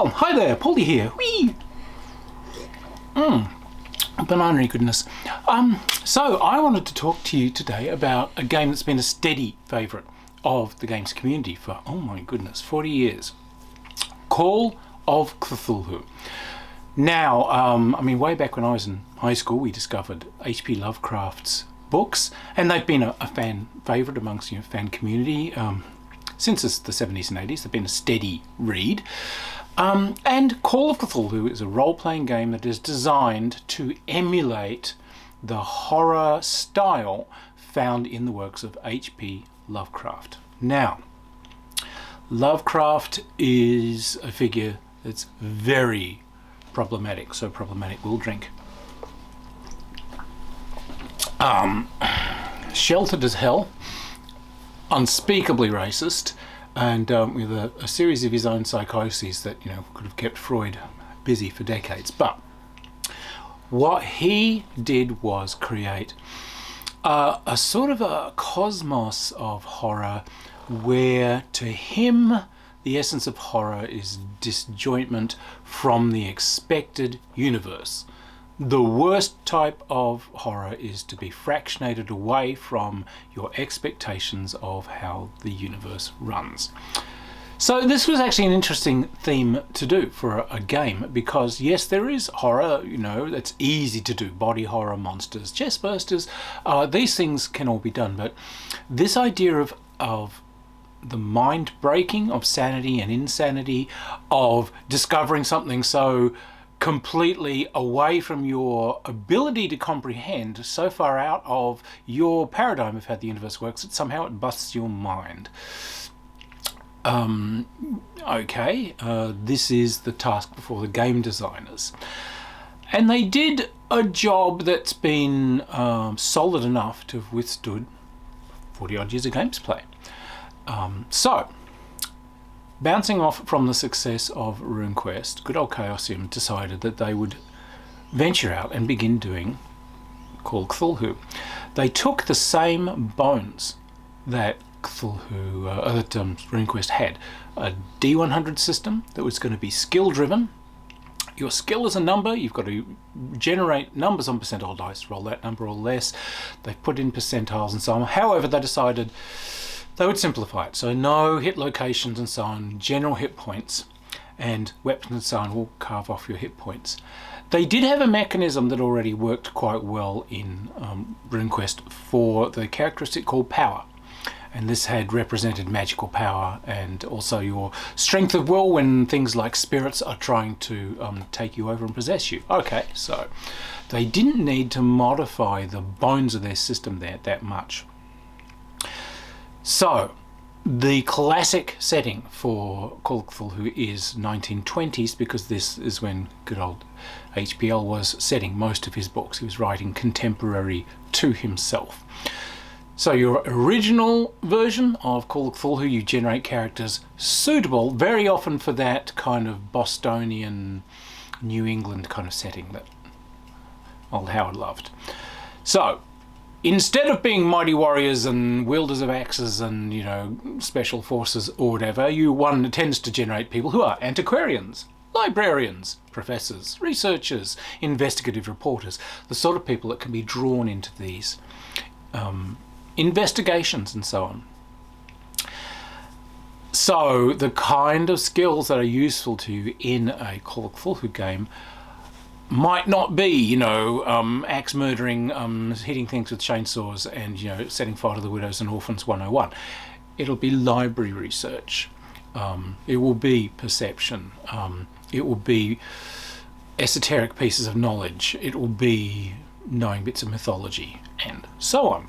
Well, hi there, Paulie here. Whee! Banana goodness. So I wanted to talk to you today about a game that's been a steady favourite of the games community for, oh my goodness, 40 years. Call of Cthulhu. Now, I mean, way back when I was in high school, we discovered H.P. Lovecraft's books, and they've been a fan favourite amongst fan community since the 70s and 80s. They've been a steady read. And Call of Cthulhu is a role-playing game that is designed to emulate the horror style found in the works of H.P. Lovecraft. Now, Lovecraft is a figure that's very problematic, so problematic we'll drink. Sheltered as hell, unspeakably racist, and with a series of his own psychoses that could have kept Freud busy for decades. But what he did was create a sort of a cosmos of horror where to him the essence of horror is disjointment from the expected universe. The worst type of horror is to be fractionated away from your expectations of how the universe runs. So this was actually an interesting theme to do for a game, because yes, there is horror, that's easy to do. Body horror, monsters, chest bursters, these things can all be done. But this idea of the mind breaking, of sanity and insanity, of discovering something so completely away from your ability to comprehend, so far out of your paradigm of how the universe works that somehow it busts your mind. This is the task before the game designers, and they did a job that's been solid enough to have withstood 40 odd years of games play. So bouncing off from the success of RuneQuest, good old Chaosium decided that they would venture out and begin doing Call of Cthulhu. They took the same bones that RuneQuest had, a D100 system that was going to be skill driven. Your skill is a number, you've got to generate numbers on percentile dice, roll that number or less. They put in percentiles and so on. However, they decided they would simplify it, so no hit locations and so on, general hit points, and weapons and so on will carve off your hit points. They did have a mechanism that already worked quite well in RuneQuest for the characteristic called power, and this had represented magical power and also your strength of will when things like spirits are trying to take you over and possess you. Okay, so they didn't need to modify the bones of their system there that much. So, the classic setting for Call of Cthulhu is 1920s, because this is when good old HPL was setting most of his books. He was writing contemporary to himself. So your original version of Call of Cthulhu, you generate characters suitable very often for that kind of Bostonian, New England kind of setting that old Howard loved. So, instead of being mighty warriors and wielders of axes and, special forces or whatever, one tends to generate people who are antiquarians, librarians, professors, researchers, investigative reporters, the sort of people that can be drawn into these investigations and so on. So the kind of skills that are useful to you in a Call of Cthulhu game might not be, axe murdering, hitting things with chainsaws and, setting fire to the widows and orphans 101. It'll be library research. It will be perception. It will be esoteric pieces of knowledge. It will be knowing bits of mythology and so on.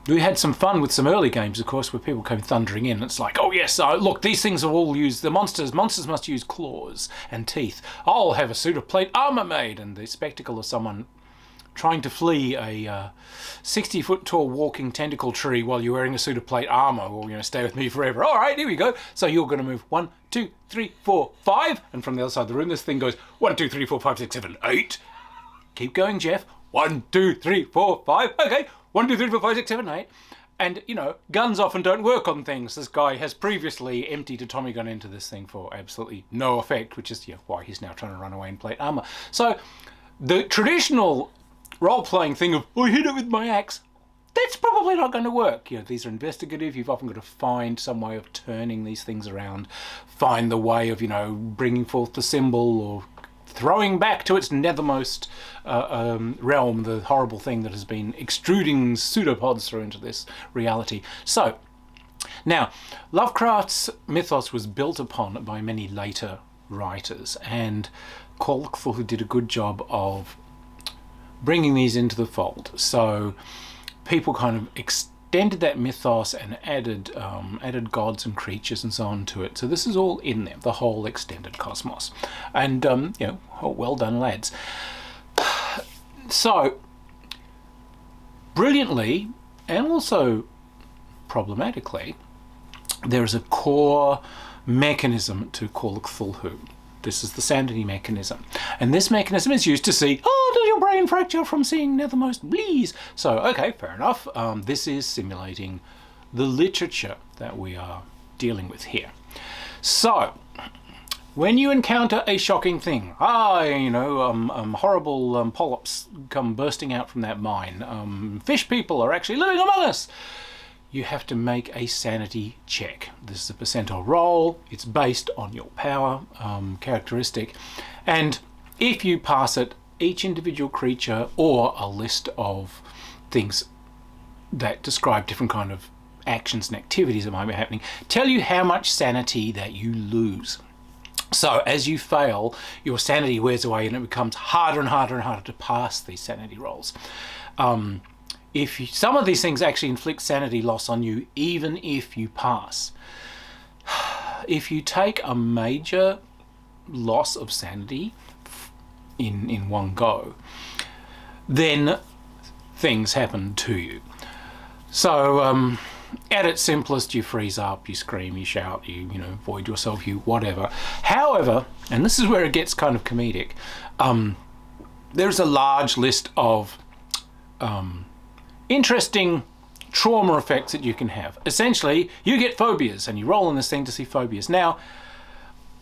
We had some fun with some early games, of course, where people came thundering in. It's like, oh yes, look, these things are all used. The monsters must use claws and teeth. I'll have a suit of plate armor made, and the spectacle of someone trying to flee a 60-foot tall walking tentacle tree while you're wearing a suit of plate armor, or stay with me forever. All right, here we go. So you're going to move 1, 2, 3, 4, 5, and from the other side of the room, this thing goes 1, 2, 3, 4, 5, 6, 7, 8. Keep going, Jeff. 1, 2, 3, 4, 5. Okay. 1, 2, 3, 4, 5, 6, 7, 8. And, you know, guns often don't work on things. This guy has previously emptied a Tommy gun into this thing for absolutely no effect, which is, you know, why he's now trying to run away in plate armor. So the traditional role-playing thing of, I hit it with my axe, that's probably not going to work. You know, these are investigative. You've often got to find some way of turning these things around, find the way of, you know, bringing forth the symbol or throwing back to its nethermost realm the horrible thing that has been extruding pseudopods through into this reality. So, now, Lovecraft's mythos was built upon by many later writers, and Call of Cthulhu did a good job of bringing these into the fold. So people kind of extended that mythos and added gods and creatures and so on to it. So this is all in there, the whole extended cosmos. And, you know, oh, well done, lads. So, brilliantly, and also problematically, there is a core mechanism to Call of Cthulhu. This is the Sanity Mechanism. And this mechanism is used to see, oh, does your brain fracture from seeing nethermost blees? So, okay, fair enough. This is simulating the literature that we are dealing with here. So, when you encounter a shocking thing, you know, horrible polyps come bursting out from that mine, fish people are actually living among us, you have to make a sanity check. This is a percentile roll. It's based on your power characteristic. And if you pass it, each individual creature or a list of things that describe different kind of actions and activities that might be happening tell you how much sanity that you lose. So as you fail, your sanity wears away and it becomes harder and harder and harder to pass these sanity rolls. Some of these things actually inflict sanity loss on you even if you pass. If you take a major loss of sanity in one go, then things happen to you. So at its simplest, you freeze up, you scream, you shout, you know, void yourself, you whatever. However, and this is where it gets kind of comedic, there's a large list of interesting trauma effects that you can have. Essentially, you get phobias, and you roll on this thing to see phobias. Now,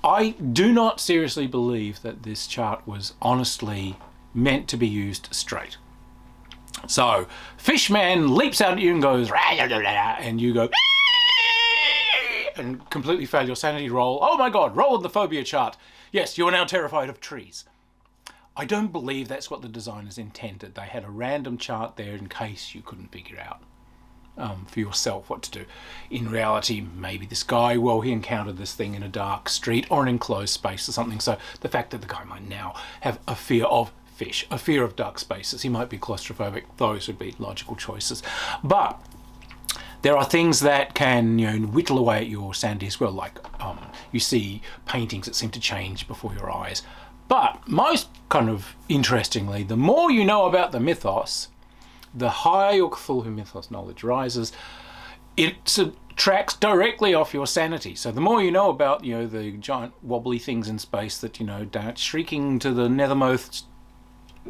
I do not seriously believe that this chart was honestly meant to be used straight. So, Fishman leaps out at you and goes, and you go, and completely fail your sanity roll. Oh my god, roll on the Phobia Chart. Yes, you are now terrified of trees. I don't believe that's what the designers intended. They had a random chart there in case you couldn't figure out for yourself what to do. In reality, maybe this guy, well, he encountered this thing in a dark street or an enclosed space or something. So the fact that the guy might now have a fear of fish, a fear of dark spaces, he might be claustrophobic, those would be logical choices. But there are things that can, you know, whittle away at your sanity as well, like you see paintings that seem to change before your eyes. But most kind of interestingly, the more you know about the mythos, the higher your Cthulhu mythos knowledge rises. It subtracts directly off your sanity. So the more you know about, you know, the giant wobbly things in space that, you know, dance shrieking to the nethermost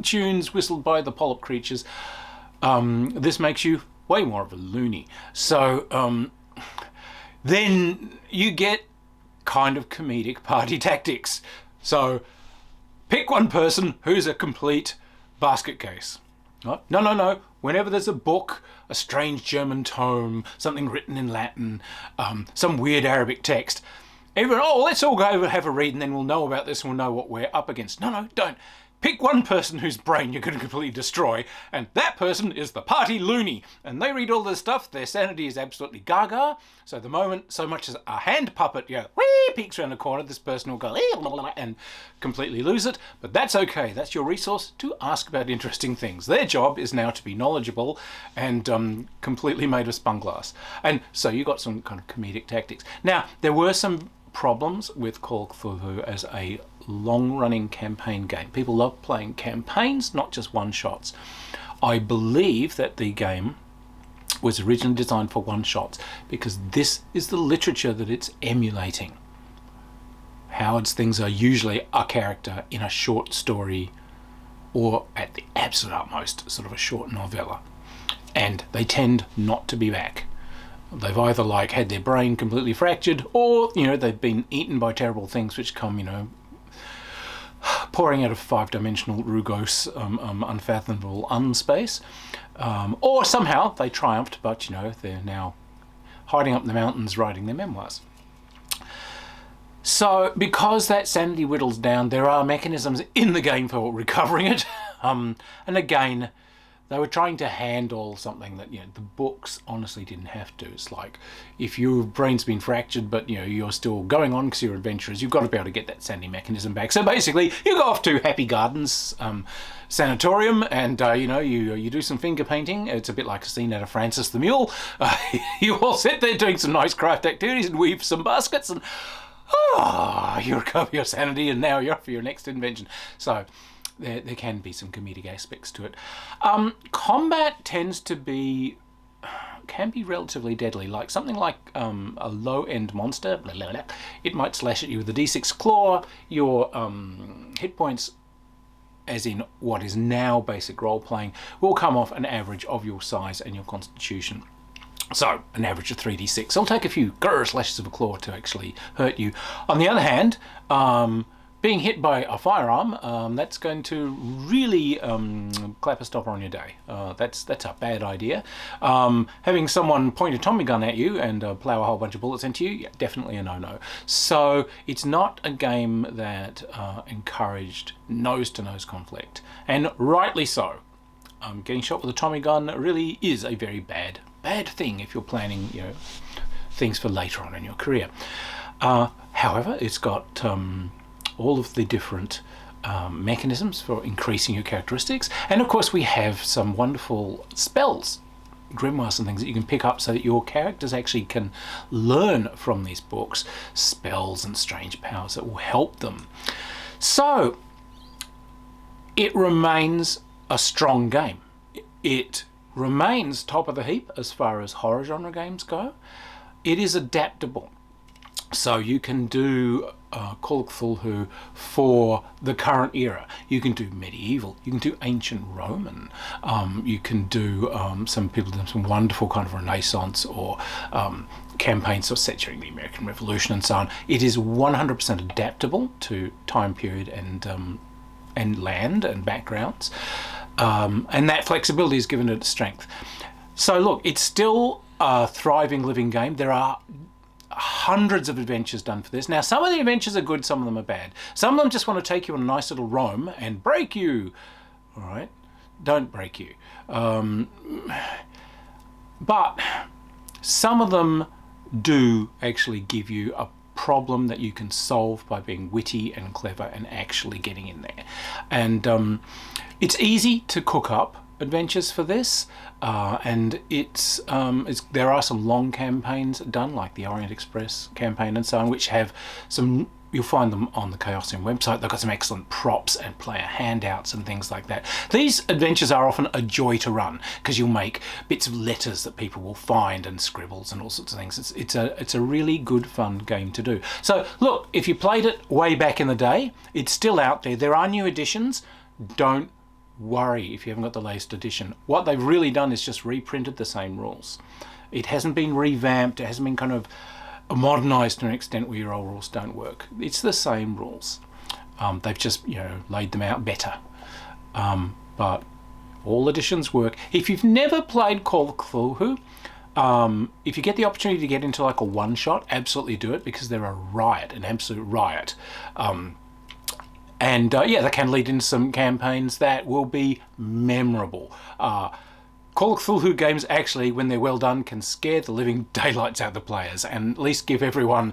tunes whistled by the polyp creatures, this makes you way more of a loony. So then you get kind of comedic party tactics. So pick one person who's a complete basket case. No. Whenever there's a book, a strange German tome, something written in Latin, some weird Arabic text, everyone, let's all go have a read and then we'll know about this and we'll know what we're up against. No, don't. Pick one person whose brain you're going to completely destroy, and that person is the party loony. And they read all this stuff, their sanity is absolutely gaga. So the moment so much as a hand puppet, peeks around the corner, this person will go and completely lose it. But that's okay, that's your resource to ask about interesting things. Their job is now to be knowledgeable and completely made of spun glass. And so you got some kind of comedic tactics. Now, there were some problems with Call of Cthulhu as a long-running campaign game. People love playing campaigns, not just one-shots. I believe that the game was originally designed for one-shots because this is the literature that it's emulating. Howard's things are usually a character in a short story or at the absolute utmost sort of a short novella. and they tend not to be back. They've either like had their brain completely fractured, or they've been eaten by terrible things which come pouring out of 5-dimensional rugose unfathomable unspace, or somehow they triumphed, but they're now hiding up in the mountains writing their memoirs. So because that sanity whittles down, there are mechanisms in the game for recovering it, and again, they were trying to handle something that the books honestly didn't have to. It's like, if your brain's been fractured but you're still going on because you're adventurers, you've got to be able to get that sanity mechanism back. So basically you go off to Happy Gardens Sanatorium and you do some finger painting. It's a bit like a scene out of Francis the Mule. You all sit there doing some nice craft activities and weave some baskets, and you recover your sanity, and now you're off for your next invention. So there can be some comedic aspects to it. Combat tends to can be relatively deadly. Like something like a low-end monster, blah, blah, blah, it might slash at you with a D6 claw. Your hit points, as in what is now basic role-playing, will come off an average of your size and your constitution. So an average of 3d6. It'll take a few slashes of a claw to actually hurt you. On the other hand, being hit by a firearm, that's going to really clap a stopper on your day. That's a bad idea. Having someone point a Tommy gun at you and plow a whole bunch of bullets into you, definitely a no-no. So it's not a game that encouraged nose-to-nose conflict, and rightly so. Getting shot with a Tommy gun really is a very bad thing if you're planning things for later on in your career. However, it's got all of the different mechanisms for increasing your characteristics, and of course we have some wonderful spells, grimoires and things that you can pick up so that your characters actually can learn from these books spells and strange powers that will help them. So it remains a strong game. It remains top of the heap as far as horror genre games go. It is adaptable. So you can do Call of Cthulhu for the current era. You can do medieval. You can do ancient Roman. You can do some people do some wonderful kind of Renaissance or campaigns sort of set during the American Revolution and so on. It is 100% adaptable to time period and land and backgrounds. And that flexibility is given it strength. So look, it's still a thriving, living game. There are hundreds of adventures done for this. Now, some of the adventures are good, some of them are bad. Some of them just want to take you on a nice little roam and break you. All right? Don't break you. But some of them do actually give you a problem that you can solve by being witty and clever and actually getting in there. And it's easy to cook up adventures for this, and there are some long campaigns done, like the Orient Express campaign and so on, which have some. You'll find them on the Chaosium website. They've got some excellent props and player handouts and things like that. These adventures are often a joy to run because you'll make bits of letters that people will find and scribbles and all sorts of things. It's a really good fun game to do. So look, if you played it way back in the day, it's still out there. There are new editions. Don't worry if you haven't got the latest edition. What they've really done is just reprinted the same rules. It hasn't been revamped. It hasn't been kind of modernized to an extent where your old rules don't work. It's the same rules. They've just laid them out better. But all editions work. If you've never played Call of Cthulhu, if you get the opportunity to get into like a one-shot, absolutely do it, because they're an absolute riot. And they can lead into some campaigns that will be memorable. Call of Cthulhu games actually, when they're well done, can scare the living daylights out of the players and at least give everyone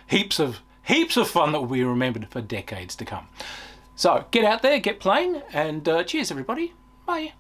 heaps of fun that will be remembered for decades to come. So get out there, get playing, and cheers everybody. Bye.